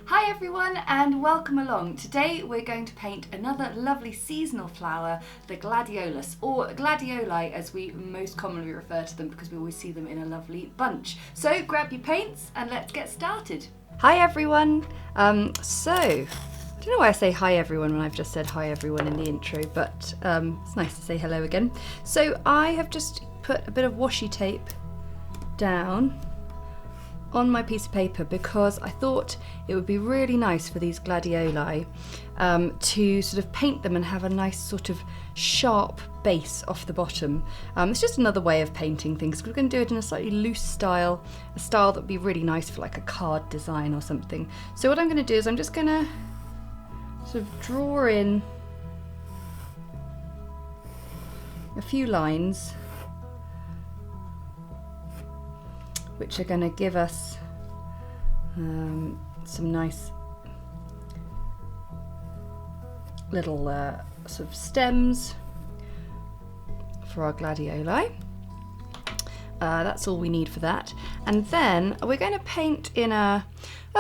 Hi everyone and welcome along. Today we're going to paint another lovely seasonal flower, the Gladiolus, or Gladioli as we most commonly refer to them because we always see them in a lovely bunch. So grab your paints and let's get started. Hi everyone. I don't know why I say hi everyone when I've just said hi everyone in the intro, but it's nice to say hello again. So I have just put a bit of washi tape down on my piece of paper because I thought it would be really nice for these gladioli to sort of paint them and have a nice sort of sharp base off the bottom. It's just another way of painting things. We're going to do it in a slightly loose style, a style that would be really nice for like a card design or something. So what I'm going to do is I'm just going to sort of draw in a few lines which are going to give us some nice little sort of stems for our gladioli. That's all we need for that. And then we're going to paint in a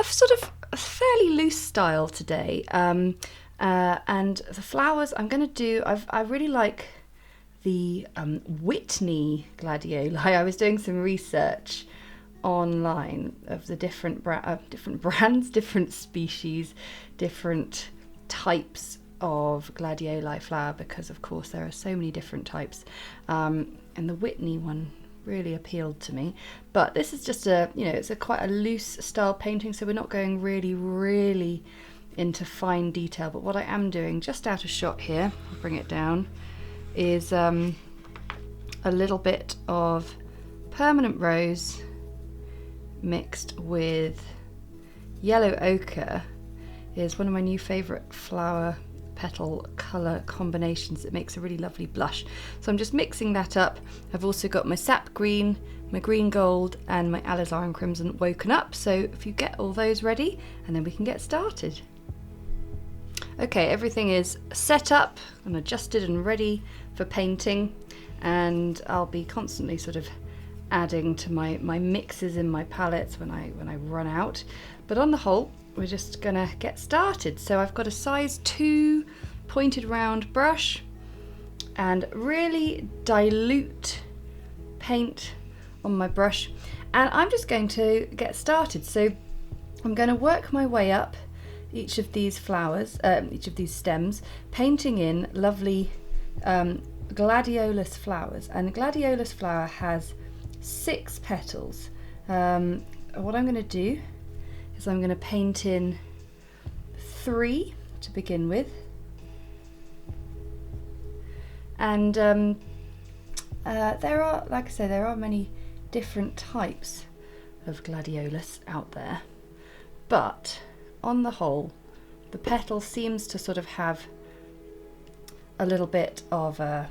sort of a fairly loose style today. And the flowers I'm going to do, I really like the Whitney gladioli. I was doing some research online of the different brands, different species, different types of gladioli flower, because of course there are so many different types, and the Whitney one really appealed to me. But this is just it's quite a loose style painting, so we're not going really into fine detail. But what I am doing just out of shot here, I'll bring it down, is a little bit of permanent rose mixed with yellow ochre. Is one of my new favourite flower petal colour combinations. It makes a really lovely blush. So I'm just mixing that up. I've also got my Sap Green, my green gold and my Alizarin Crimson woken up. So if you get all those ready and then we can get started. Okay, everything is set up and adjusted and ready for painting, and I'll be constantly sort of adding to my mixes in my palettes when I run out. But on the whole, we're just gonna get started. So I've got a size 2 pointed round brush and really dilute paint on my brush, and I'm just going to get started. So I'm going to work my way up each of these flowers, each of these stems, painting in lovely gladiolus flowers. And a gladiolus flower has 6 petals. What I'm going to do is I'm going to paint in 3 to begin with, and there are, like I say, there are many different types of gladiolus out there, but on the whole the petal seems to sort of have a little bit of a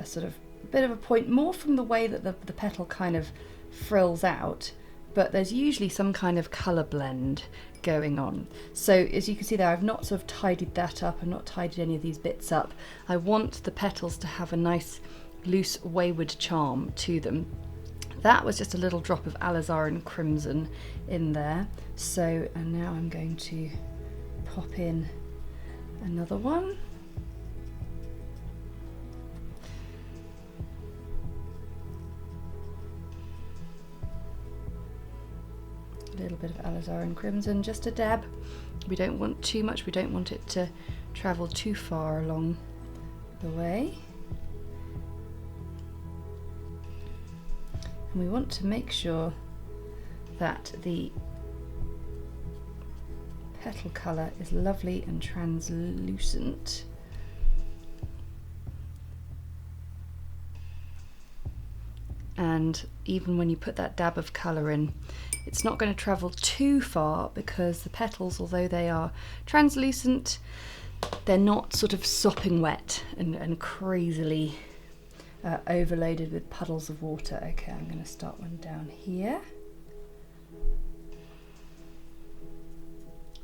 sort of bit of a point, more from the way that the petal kind of frills out, but there's usually some kind of colour blend going on. So as you can see there, I've not sort of tidied that up, I've not tidied any of these bits up. I want the petals to have a nice loose wayward charm to them. That was just a little drop of Alizarin Crimson in there. So, and now I'm going to pop in another one. A little bit of Alizarin Crimson, just a dab. We don't want too much, we don't want it to travel too far along the way. And we want to make sure that the petal colour is lovely and translucent. And even when you put that dab of colour in, it's not going to travel too far, because the petals, although they are translucent, they're not sort of sopping wet and crazily overloaded with puddles of water. Okay, I'm going to start one down here.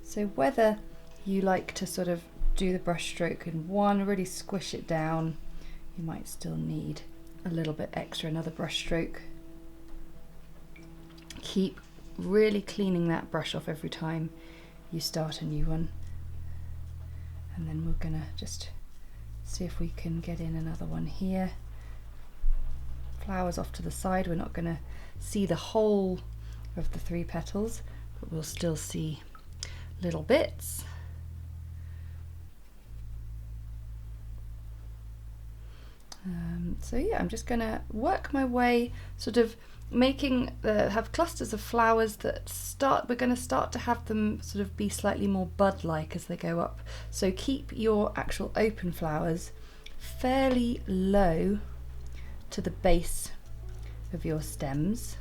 So whether you like to sort of do the brush stroke in one, really squish it down, you might still need a little bit extra, another brush stroke. Keep really cleaning that brush off every time you start a new one. And then we're gonna just see if we can get in another one here. Flowers off to the side. We're not gonna see the whole of the 3 petals, but we'll still see little bits. So yeah, I'm just gonna work my way, sort of making have clusters of flowers that we're going to start to have them sort of be slightly more bud-like as they go up. So keep your actual open flowers fairly low to the base of your stems.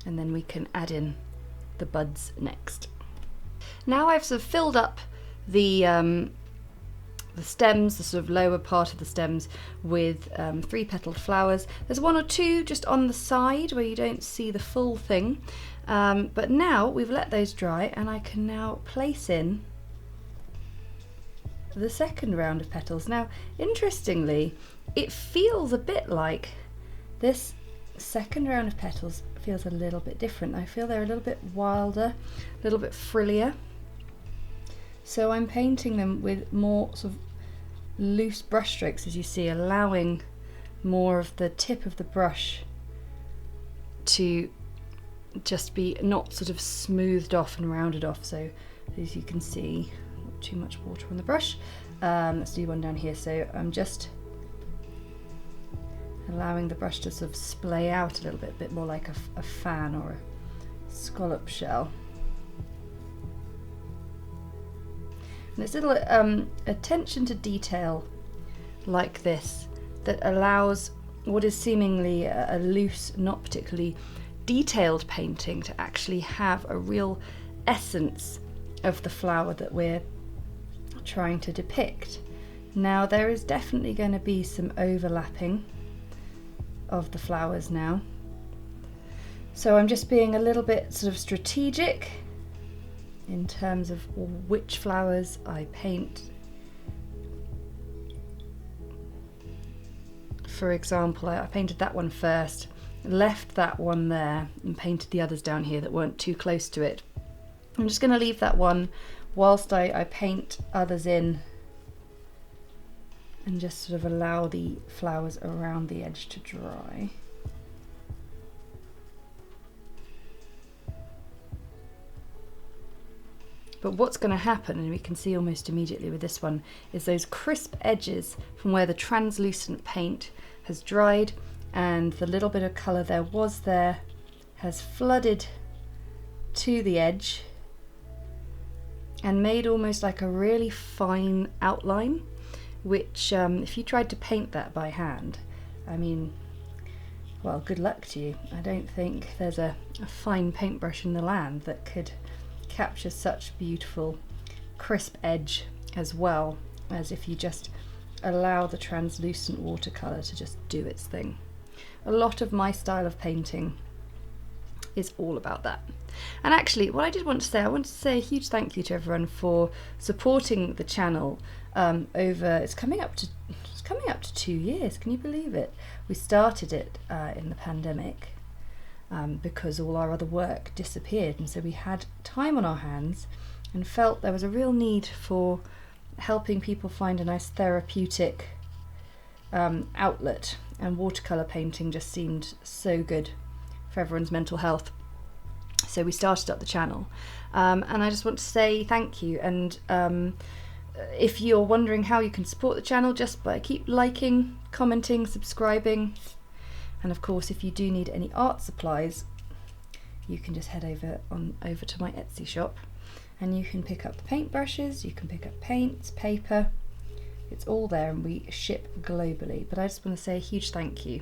And then we can add in the buds next. Now I've sort of filled up the stems, the sort of lower part of the stems, with 3 petaled flowers. There's 1 or 2 just on the side where you don't see the full thing, but now we've let those dry, and I can now place in the second round of petals. Now, interestingly, it feels a bit like this second round of petals feels a little bit different. I feel they're a little bit wilder, a little bit frillier. So I'm painting them with more sort of loose brush strokes, as you see, allowing more of the tip of the brush to just be not sort of smoothed off and rounded off. So as you can see, not too much water on the brush. Let's do one down here. So I'm just allowing the brush to sort of splay out a little bit more like a fan or a scallop shell. And it's little attention to detail like this that allows what is seemingly a loose, not particularly detailed painting to actually have a real essence of the flower that we're trying to depict. Now, there is definitely going to be some overlapping of the flowers now, so I'm just being a little bit sort of strategic in terms of which flowers I paint. For example, I painted that one first, left that one there, and painted the others down here that weren't too close to it. I'm just going to leave that one whilst I paint others in, and just sort of allow the flowers around the edge to dry. But what's going to happen, and we can see almost immediately with this one, is those crisp edges from where the translucent paint has dried, and the little bit of colour there was there has flooded to the edge and made almost like a really fine outline, which if you tried to paint that by hand, I mean, well, good luck to you. I don't think there's a fine paintbrush in the land that could capture such beautiful crisp edge, as well as if you just allow the translucent watercolour to just do its thing. A lot of my style of painting is all about that. And actually, what I did want to say, I want to say a huge thank you to everyone for supporting the channel it's coming up to 2 years. Can you believe it? We started it in the pandemic because all our other work disappeared, and so we had time on our hands and felt there was a real need for helping people find a nice therapeutic outlet, and watercolour painting just seemed so good for everyone's mental health. So we started up the channel, and I just want to say thank you. And if you're wondering how you can support the channel, just by keep liking, commenting, subscribing, and of course if you do need any art supplies, you can just head over to my Etsy shop, and you can pick up the paintbrushes, you can pick up paints, paper. It's all there, and we ship globally. But I just want to say a huge thank you,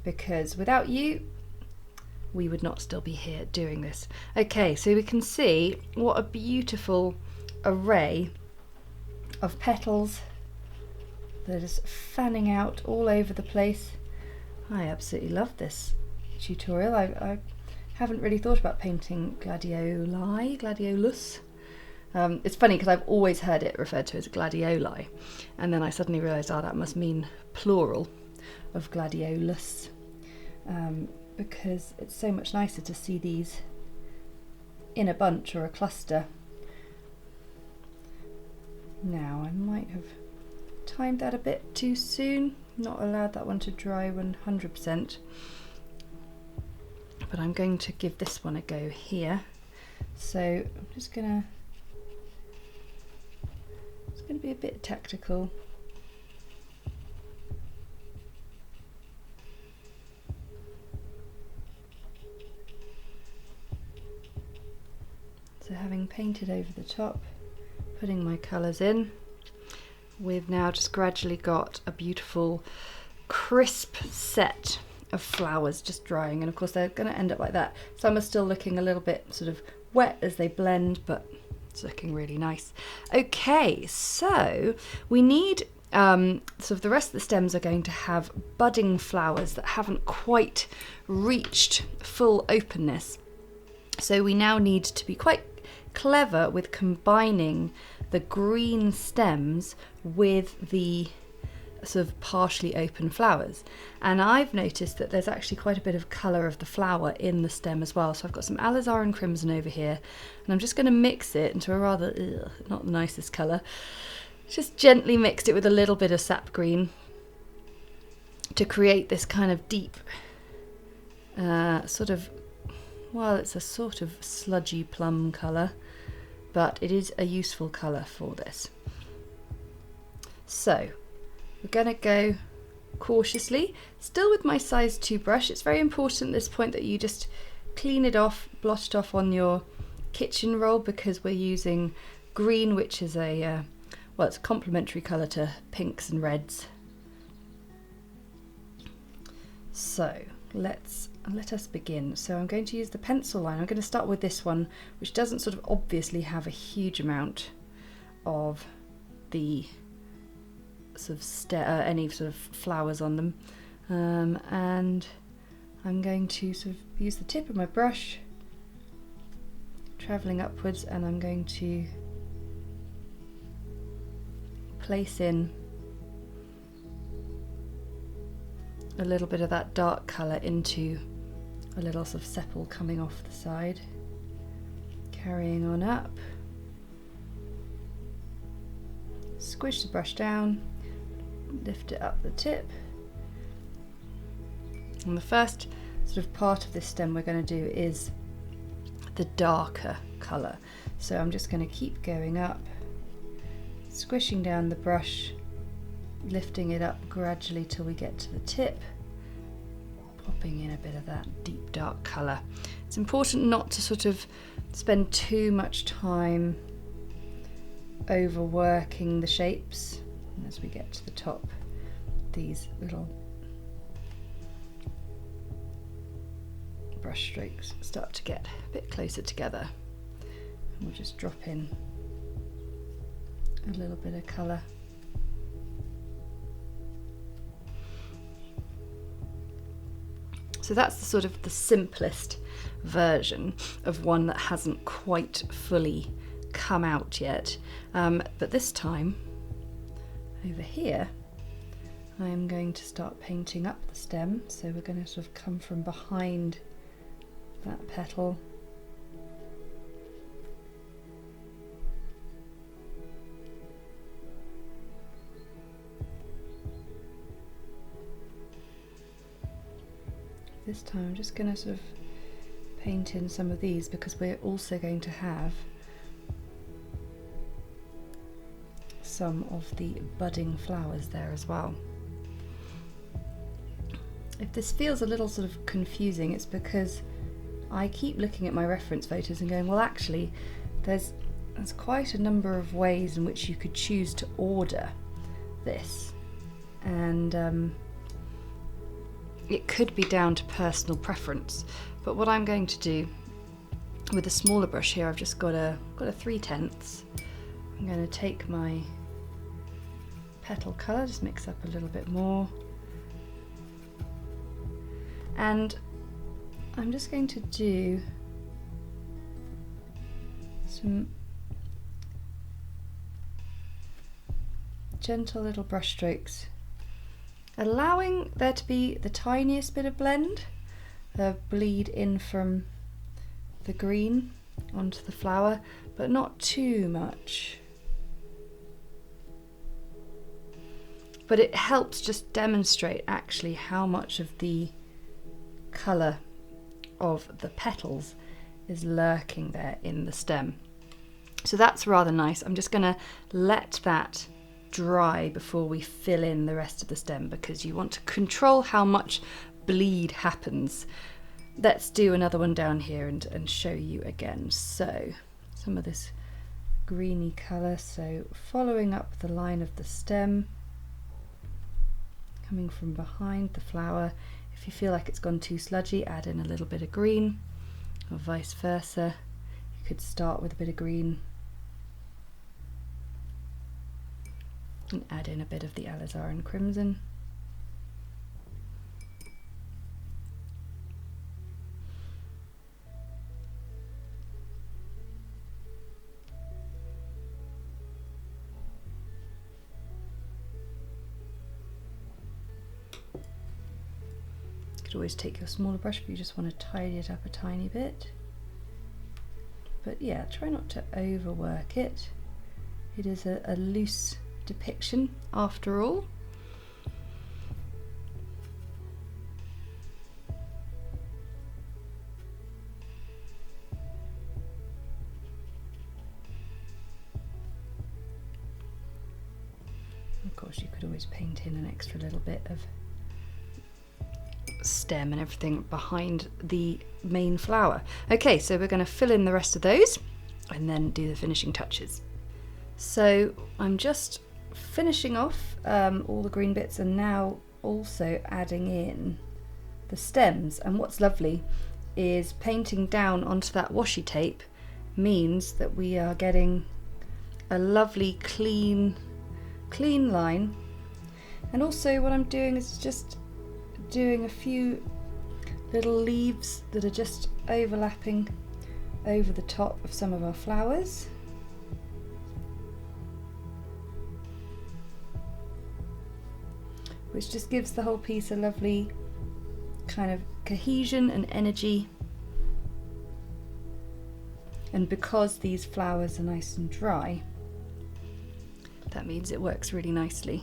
because without you we would not still be here doing this. Okay, so we can see what a beautiful array of petals that is fanning out all over the place. I absolutely love this tutorial. I haven't really thought about painting Gladiolus. It's funny because I've always heard it referred to as Gladioli, and then I suddenly realised, that must mean plural of Gladiolus. because it's so much nicer to see these in a bunch or a cluster. Now, I might have timed that a bit too soon, not allowed that one to dry 100%, but I'm going to give this one a go here. So I'm just gonna, it's going to be a bit tactical. So having painted over the top, putting my colours in, we've now just gradually got a beautiful crisp set of flowers just drying, and of course they're going to end up like that. Some are still looking a little bit sort of wet as they blend, but it's looking really nice. Okay, so we need sort of the rest of the stems are going to have budding flowers that haven't quite reached full openness. So we now need to be quite clever with combining the green stems with the sort of partially open flowers, and I've noticed that there's actually quite a bit of colour of the flower in the stem as well. So I've got some Alizarin Crimson over here, and I'm just going to mix it into a rather not the nicest colour, just gently mixed it with a little bit of Sap Green to create this kind of deep sort of, well, it's a sort of sludgy plum colour, but it is a useful colour for this. So we're going to go cautiously, still with my size 2 brush. It's very important at this point that you just clean it off, blot it off on your kitchen roll, because we're using green, which is a, well, it's a complementary colour to pinks and reds. So let us begin. So I'm going to use the pencil line. I'm going to start with this one, which doesn't sort of obviously have a huge amount of the sort of any sort of flowers on them, and I'm going to sort of use the tip of my brush, travelling upwards, and I'm going to place in a little bit of that dark colour into a little sort of sepal coming off the side, carrying on up, squish the brush down, lift it up the tip, and the first sort of part of this stem we're going to do is the darker colour. So I'm just going to keep going up, squishing down the brush, lifting it up gradually till we get to the tip, popping in a bit of that deep dark colour. It's important not to sort of spend too much time overworking the shapes. And as we get to the top, these little brush strokes start to get a bit closer together, and we'll just drop in a little bit of colour. So that's the sort of the simplest version of one that hasn't quite fully come out yet. But this time, over here, I am going to start painting up the stem. So we're going to sort of come from behind that petal. This time I'm just going to sort of paint in some of these, because we're also going to have some of the budding flowers there as well. If this feels a little sort of confusing, it's because I keep looking at my reference photos and going, well, actually there's quite a number of ways in which you could choose to order this, and it could be down to personal preference. But what I'm going to do with a smaller brush here, I've just got a 3/10. I'm going to take my petal colour, just mix up a little bit more, and I'm just going to do some gentle little brush strokes, allowing there to be the tiniest bit of blend, bleed in from the green onto the flower, but not too much. But it helps just demonstrate actually how much of the colour of the petals is lurking there in the stem. So that's rather nice. I'm just going to let that dry before we fill in the rest of the stem, because you want to control how much bleed happens. Let's do another one down here and show you again. So some of this greeny colour, so following up the line of the stem, coming from behind the flower. If you feel like it's gone too sludgy, add in a little bit of green, or vice versa. You could start with a bit of green and add in a bit of the Alizarin Crimson. You could always take your smaller brush if you just want to tidy it up a tiny bit. But yeah, try not to overwork it. It is a loose depiction after all. Of course, you could always paint in an extra little bit of stem and everything behind the main flower. Okay, so we're going to fill in the rest of those and then do the finishing touches. So I'm just finishing off all the green bits and now also adding in the stems. And what's lovely is painting down onto that washi tape means that we are getting a lovely clean line. And also what I'm doing is just doing a few little leaves that are just overlapping over the top of some of our flowers. Which just gives the whole piece a lovely kind of cohesion and energy. And because these flowers are nice and dry, that means it works really nicely.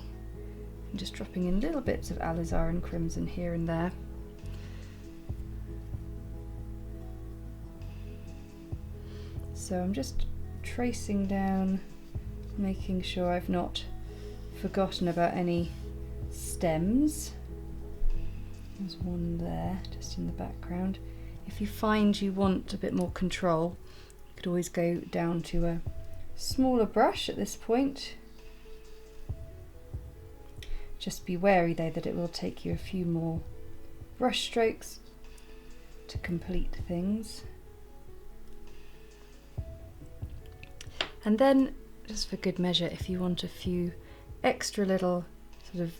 I'm just dropping in little bits of Alizarin Crimson here and there. So I'm just tracing down, making sure I've not forgotten about any stems. There's one there just in the background. If you find you want a bit more control, you could always go down to a smaller brush at this point. Just be wary though that it will take you a few more brush strokes to complete things. And then, just for good measure, if you want a few extra little sort of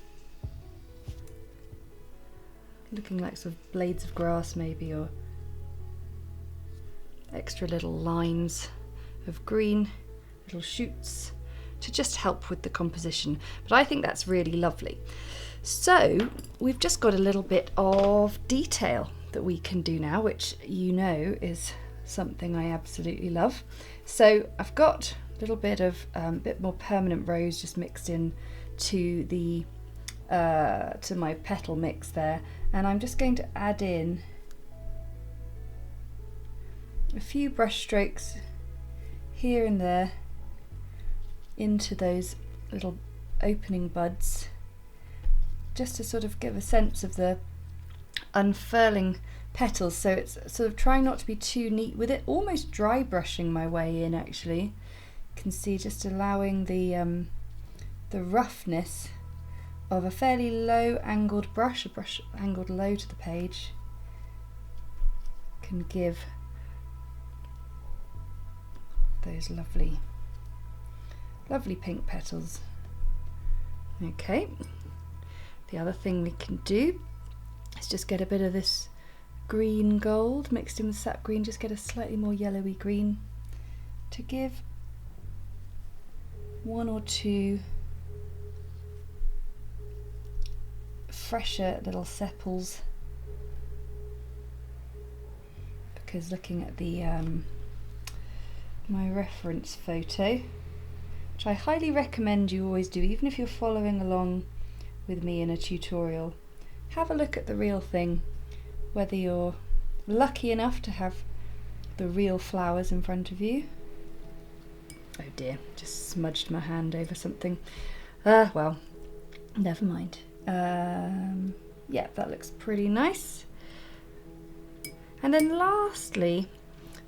looking like sort of blades of grass maybe, or extra little lines of green, little shoots, to just help with the composition. But I think that's really lovely. So we've just got a little bit of detail that we can do now, which you know is something I absolutely love. So I've got a little bit of bit more permanent rose just mixed in to the to my petal mix there, and I'm just going to add in a few brush strokes here and there into those little opening buds, just to sort of give a sense of the unfurling petals. So it's sort of trying not to be too neat with it, almost dry brushing my way in actually. You can see just allowing the roughness of a fairly low angled brush, a brush angled low to the page, can give those lovely pink petals. Okay, the other thing we can do is just get a bit of this green gold mixed in with sap green, just get a slightly more yellowy green to give one or two fresher little sepals because looking at the my reference photo, which I highly recommend you always do, even if you're following along with me in a tutorial, have a look at the real thing, whether you're lucky enough to have the real flowers in front of you. Oh dear, just smudged my hand over something. Well, never mind. Yeah, that looks pretty nice. And then lastly,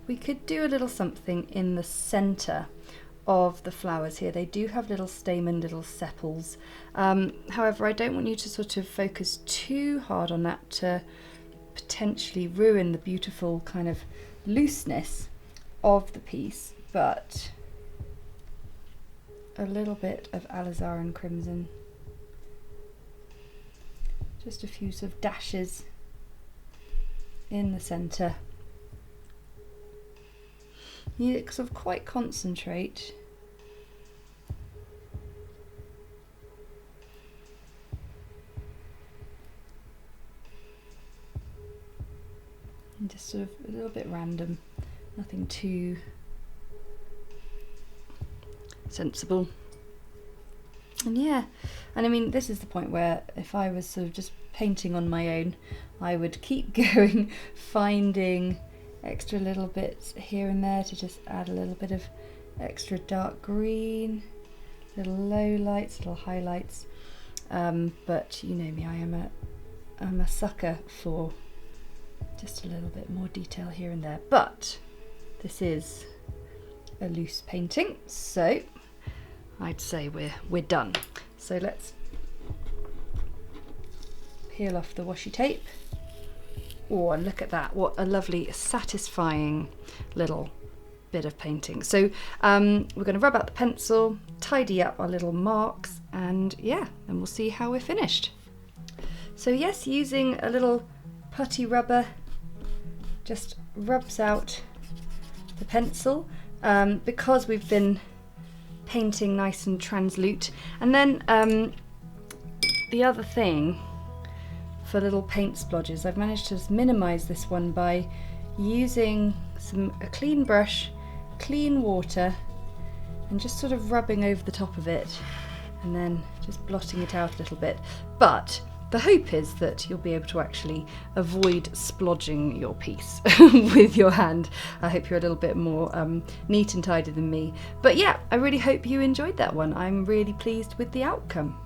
we could do a little something in the centre of the flowers here. They do have little stamen, little sepals. However, I don't want you to sort of focus too hard on that to potentially ruin the beautiful kind of looseness of the piece, but a little bit of Alizarin Crimson. Just a few sort of dashes in the centre. You sort of quite concentrate. And just sort of a little bit random, nothing too sensible. And yeah, and I mean, this is the point where if I was sort of just painting on my own, I would keep going, finding extra little bits here and there to just add a little bit of extra dark green, little low lights, little highlights. But you know me, I'm a sucker for just a little bit more detail here and there. But this is a loose painting, so I'd say we're done. So let's peel off the washi tape. Oh, and look at that, what a lovely satisfying little bit of painting. So we're going to rub out the pencil, tidy up our little marks, and yeah, then we'll see how we're finished. So yes, using a little putty rubber just rubs out the pencil because we've been painting nice and translucent. And then the other thing for little paint splodges, I've managed to minimise this one by using a clean brush, clean water, and just sort of rubbing over the top of it and then just blotting it out a little bit. But the hope is that you'll be able to actually avoid splodging your piece with your hand. I hope you're a little bit more neat and tidy than me. But yeah, I really hope you enjoyed that one. I'm really pleased with the outcome.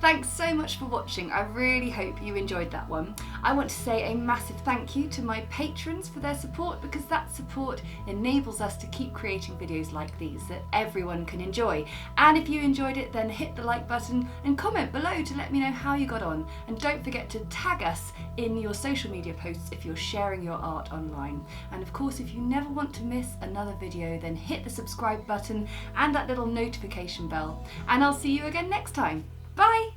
Thanks so much for watching. I really hope you enjoyed that one. I want to say a massive thank you to my patrons for their support, because that support enables us to keep creating videos like these that everyone can enjoy. And if you enjoyed it, then hit the like button and comment below to let me know how you got on. And don't forget to tag us in your social media posts if you're sharing your art online. And of course, if you never want to miss another video, then hit the subscribe button and that little notification bell. And I'll see you again next time. Bye!